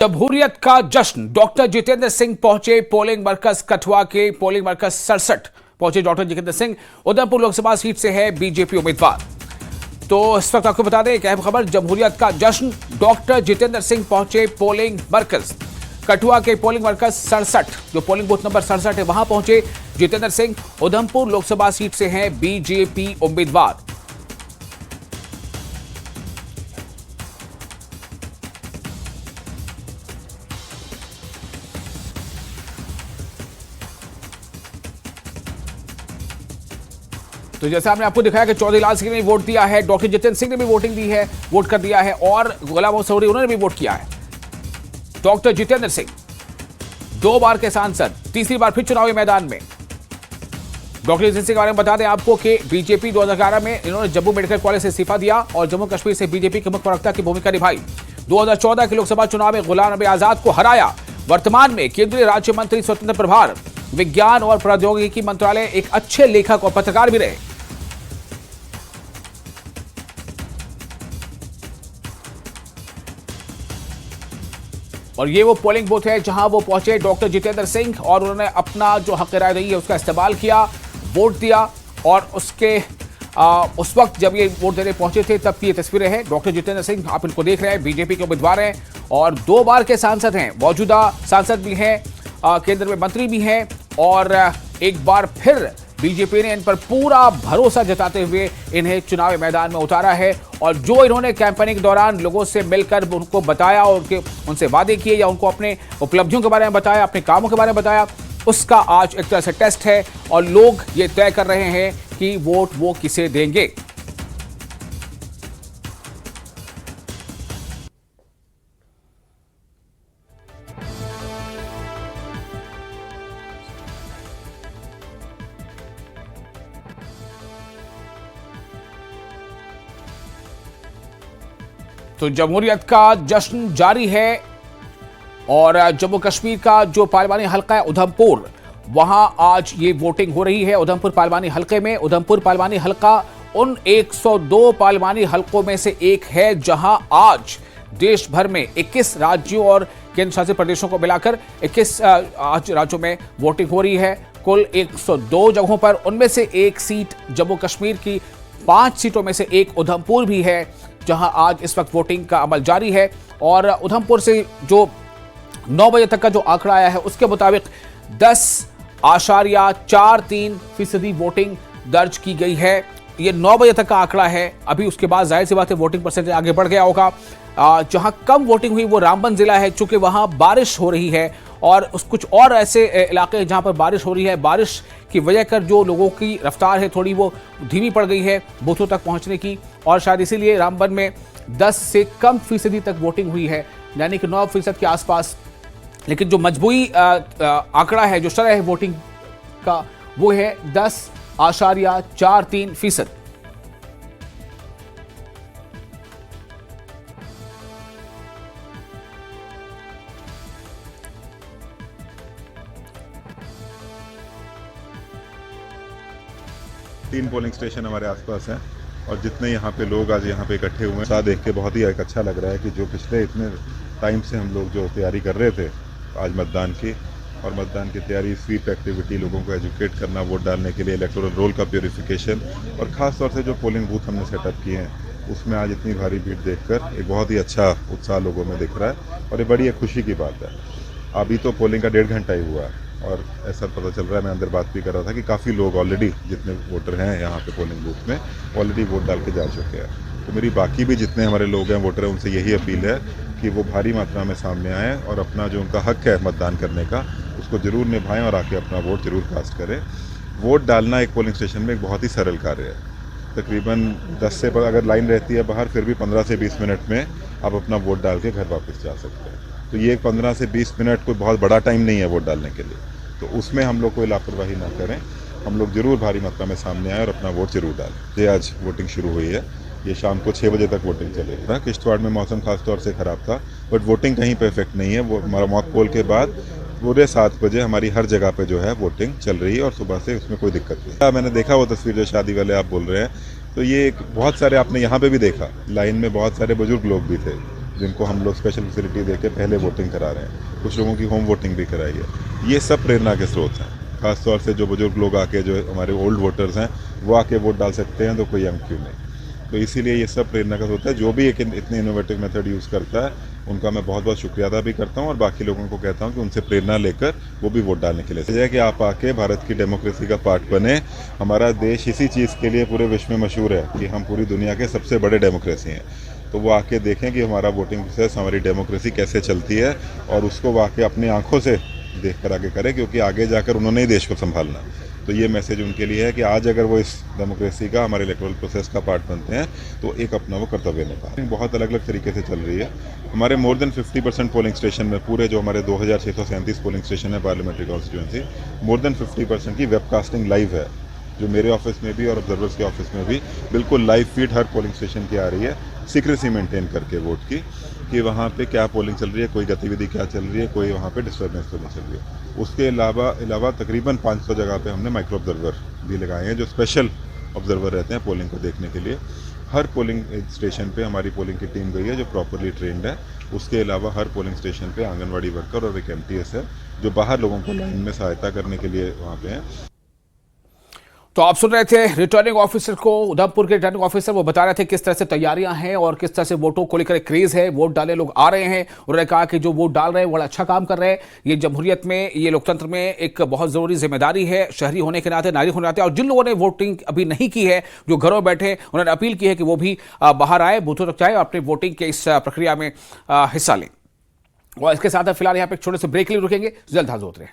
जमहूरियत का जश्न। डॉक्टर जितेंद्र सिंह पहुंचे पोलिंग मरकज कठुआ के पोलिंग मरकज 67 पहुंचे डॉक्टर जितेंद्र सिंह। उधमपुर लोकसभा सीट से है बीजेपी उम्मीदवार। तो इस वक्त आपको बता दें एक अहम खबर, जमहूरियत का जश्न। डॉक्टर जितेंद्र सिंह पहुंचे पोलिंग मरकज कठुआ के पोलिंग मरकज 67, जो पोलिंग बूथ नंबर 67 है, वहां पहुंचे जितेंद्र सिंह। उधमपुर लोकसभा सीट से हैं बीजेपी उम्मीदवार। तो जैसा हमने आपको दिखाया कि चौधरी लाल सिंह ने वोट दिया है, डॉक्टर जितेंद्र सिंह ने भी वोटिंग दी है, वोट कर दिया है, और गुलाम मोहम्मद सोहरी उन्होंने भी वोट किया है। डॉक्टर जितेंद्र सिंह 2 बार के सांसद, तीसरी बार फिर चुनावी मैदान में। डॉक्टर जितेंद्र सिंह के बारे में बता दें आपको कि बीजेपी 2011 में इन्होंने जम्मू मेडिकल कॉलेज से इस्तीफा दिया और जम्मू कश्मीर से बीजेपी के मुख्य प्रवक्ता की भूमिका निभाई। 2014 के लोकसभा चुनाव में गुलाम नबी आजाद को हराया। वर्तमान में केंद्रीय राज्य मंत्री, स्वतंत्र प्रभार, विज्ञान और प्रौद्योगिकी मंत्रालय, एक अच्छे लेखक और पत्रकार भी रहे। और ये वो पोलिंग बूथ है जहां वो पहुंचे डॉक्टर जितेंद्र सिंह, और उन्होंने अपना जो हक राय रही है उसका इस्तेमाल किया, वोट दिया। और उसके उस वक्त जब ये वोट देने पहुंचे थे तब की ये तस्वीरें हैं। डॉक्टर जितेंद्र सिंह, आप इनको देख रहे हैं, बीजेपी के उम्मीदवार हैं और 2 बार के सांसद हैं, मौजूदा सांसद भी हैं, केंद्र में मंत्री भी हैं, और एक बार फिर बीजेपी ने इन पर पूरा भरोसा जताते हुए इन्हें चुनावी मैदान में उतारा है। और जो इन्होंने कैंपेनिंग के दौरान लोगों से मिलकर उनको बताया और उनसे वादे किए या उनको अपने उपलब्धियों के बारे में बताया, अपने कामों के बारे में बताया, उसका आज एक तरह से टेस्ट है और लोग ये तय कर रहे हैं कि वोट वो किसे देंगे। तो जमहूरियत का जश्न जारी है और जम्मू कश्मीर का जो पार्लिमानी हलका है उधमपुर, वहां आज ये वोटिंग हो रही है। उधमपुर पार्लिमानी हलके में, उधमपुर पार्लिमानी हलका उन 102 पार्लिमानी हलकों में से एक है जहां आज देश भर में 21 राज्यों और केंद्र शासित प्रदेशों को मिलाकर 21 आज राज्यों में वोटिंग हो रही है। कुल 102 जगहों पर, उनमें से एक सीट जम्मू कश्मीर की, 5 सीटों में से एक उधमपुर भी है जहां आज इस वक्त वोटिंग का अमल जारी है। और उधमपुर से जो 9 बजे तक का जो आंकड़ा आया है उसके मुताबिक 10.43% वोटिंग दर्ज की गई है। ये 9 बजे तक का आंकड़ा है। अभी उसके बाद जाहिर सी बात है वोटिंग परसेंटेज आगे बढ़ गया होगा। जहां कम वोटिंग हुई वो रामबन जिला है, चूंकि वहां बारिश हो रही है, और कुछ और ऐसे इलाके हैं जहां पर बारिश हो रही है। बारिश की वजह कर जो लोगों की रफ्तार है थोड़ी वो धीमी पड़ गई है बूथों तक पहुंचने की, और शायद इसीलिए रामबन में 10 से कम फीसदी तक वोटिंग हुई है, यानी कि 9% के आसपास। लेकिन जो मजबूरी आंकड़ा है, जो शरह है वोटिंग का, वो है 10.43%। तीन पोलिंग स्टेशन हमारे आसपास हैं और जितने यहाँ पे लोग आज यहाँ पे इकट्ठे हुए हैं, साथ देख के बहुत ही एक अच्छा लग रहा है कि जो पिछले इतने टाइम से हम लोग जो तैयारी कर रहे थे आज मतदान की, और मतदान की तैयारी, स्वीप एक्टिविटी, लोगों को एजुकेट करना वोट डालने के लिए, इलेक्टोरल रोल का प्योरिफिकेशन, और ख़ास तौर से जो पोलिंग बूथ हमने सेटअप किए हैं उसमें आज इतनी भारी भीड़ देखकर एक बहुत ही अच्छा उत्साह लोगों में दिख रहा है और ये बड़ी एक खुशी की बात है। अभी तो पोलिंग का 1.5 घंटा ही हुआ है और ऐसा पता चल रहा है, मैं अंदर बात भी कर रहा था कि काफ़ी लोग ऑलरेडी, जितने वोटर हैं यहाँ पे पोलिंग बूथ में, ऑलरेडी वोट डाल के जा चुके हैं। तो मेरी बाकी भी जितने हमारे लोग हैं, वोटर हैं, उनसे यही अपील है कि वो भारी मात्रा में सामने आएँ और अपना जो उनका हक है मतदान करने का उसको ज़रूर निभाएं और आके अपना वोट ज़रूर कास्ट करें। वोट डालना एक पोलिंग स्टेशन में एक बहुत ही सरल कार्य है। तकरीबन 10 से अगर लाइन रहती है बाहर, फिर भी 15 से 20 मिनट में आप अपना वोट डाल के घर वापस जा सकते हैं। तो ये 15 से 20 मिनट कोई बहुत बड़ा टाइम नहीं है वोट डालने के लिए, तो उसमें हम लोग कोई लापरवाही ना करें। हम लोग ज़रूर भारी मात्रा में सामने आए और अपना वोट जरूर डालें। ये आज वोटिंग शुरू हुई है, ये शाम को 6 बजे तक वोटिंग चलेगा। किश्तवाड़ में मौसम खास तौर से ख़राब था, बट वोटिंग कहीं पे इफेक्ट नहीं है। वो हमारा मॉक पोल के बाद पूरे 7 बजे हमारी हर जगह पे जो है वोटिंग चल रही है और सुबह से उसमें कोई दिक्कत नहीं। मैंने देखा वो तस्वीर जो शादी वाले आप बोल रहे हैं, तो ये बहुत सारे आपने यहाँ पे भी देखा, लाइन में बहुत सारे बुजुर्ग लोग भी थे जिनको हम लोग स्पेशल फैसिलिटी देके पहले वोटिंग करा रहे हैं, कुछ लोगों की होम वोटिंग भी कराई है। ये सब प्रेरणा के स्रोत हैं। खासतौर से जो बुजुर्ग लोग आके, जो हमारे ओल्ड वोटर्स हैं, वो आके वोट डाल सकते हैं, तो कोई यंग क्यों नहीं। तो इसीलिए ये सब प्रेरणा का स्रोत है। जो भी एक इतने इनोवेटिव मेथड यूज़ करता है, उनका मैं बहुत बहुत शुक्रिया अदा भी करता हूँ और बाकी लोगों को कहता हूँ कि उनसे प्रेरणा लेकर वो भी वोट डालने के लिए है कि आप आके भारत की डेमोक्रेसी का पार्ट बने। हमारा देश इसी चीज़ के लिए पूरे विश्व में मशहूर है कि हम पूरी दुनिया के सबसे बड़े डेमोक्रेसी हैं। तो वो आके देखें कि हमारा वोटिंग प्रोसेस, हमारी डेमोक्रेसी कैसे चलती है, और उसको वो आके अपनी आंखों से देख कर आगे करें, क्योंकि आगे जाकर उन्होंने ही देश को संभालना। तो ये मैसेज उनके लिए है कि आज अगर वो इस डेमोक्रेसी का, हमारे इलेक्टोरल प्रोसेस का पार्ट बनते हैं, तो एक अपना वो कर्तव्य निभा। बहुत अलग अलग तरीके से चल रही है। हमारे मोर देन 50% पोलिंग स्टेशन में, पूरे जो हमारे 2637 पोलिंग स्टेशन है पार्लियामेंट्री कॉन्स्टिट्यूंसी, मोर देन 50% की वेबकास्टिंग लाइव है, जो मेरे ऑफिस में भी और ऑब्जर्वर्स के ऑफिस में भी बिल्कुल लाइव फीड हर पोलिंग स्टेशन की आ रही है, सीक्रेसी मेंटेन करके वोट की, कि वहाँ पे क्या पोलिंग चल रही है, कोई गतिविधि क्या चल रही है, कोई वहाँ पे डिस्टर्बेंस तो नहीं चल रही है। उसके अलावा तकरीबन 500 जगह पे हमने माइक्रो ऑब्जर्वर भी लगाए हैं, जो स्पेशल ऑब्जर्वर रहते हैं पोलिंग को देखने के लिए। हर पोलिंग स्टेशन पे हमारी पोलिंग की टीम गई है, जो प्रॉपरली ट्रेंड है। उसके अलावा हर पोलिंग स्टेशन पे आंगनवाड़ी वर्कर और एक MTS है, जो बाहर लोगों को लाइन में सहायता करने के लिए वहाँ पे हैं। तो आप सुन रहे थे रिटर्निंग ऑफिसर को, उधमपुर के रिटर्निंग ऑफिसर, वो बता रहे थे किस तरह से तैयारियां हैं और किस तरह से वोटों को लेकर क्रेज है, वोट डाले लोग आ रहे हैं। उन्होंने कहा कि जो वोट डाल रहे हैं वो बड़ा अच्छा काम कर रहे हैं। ये जमहूरियत में, ये लोकतंत्र में एक बहुत जरूरी जिम्मेदारी है, शहरी होने के नाते, नागरिक होने के नाते। और जिन लोगों ने वोटिंग अभी नहीं की है, जो घरों बैठे, उन्होंने अपील की है कि वो भी बाहर आए, बूथों तक जाए और अपनी वोटिंग के इस प्रक्रिया में हिस्सा लें। और इसके साथ फिलहाल यहाँ पे एक छोटे से ब्रेक के लिए रुकेंगे, जल्द हाजिर होते हैं।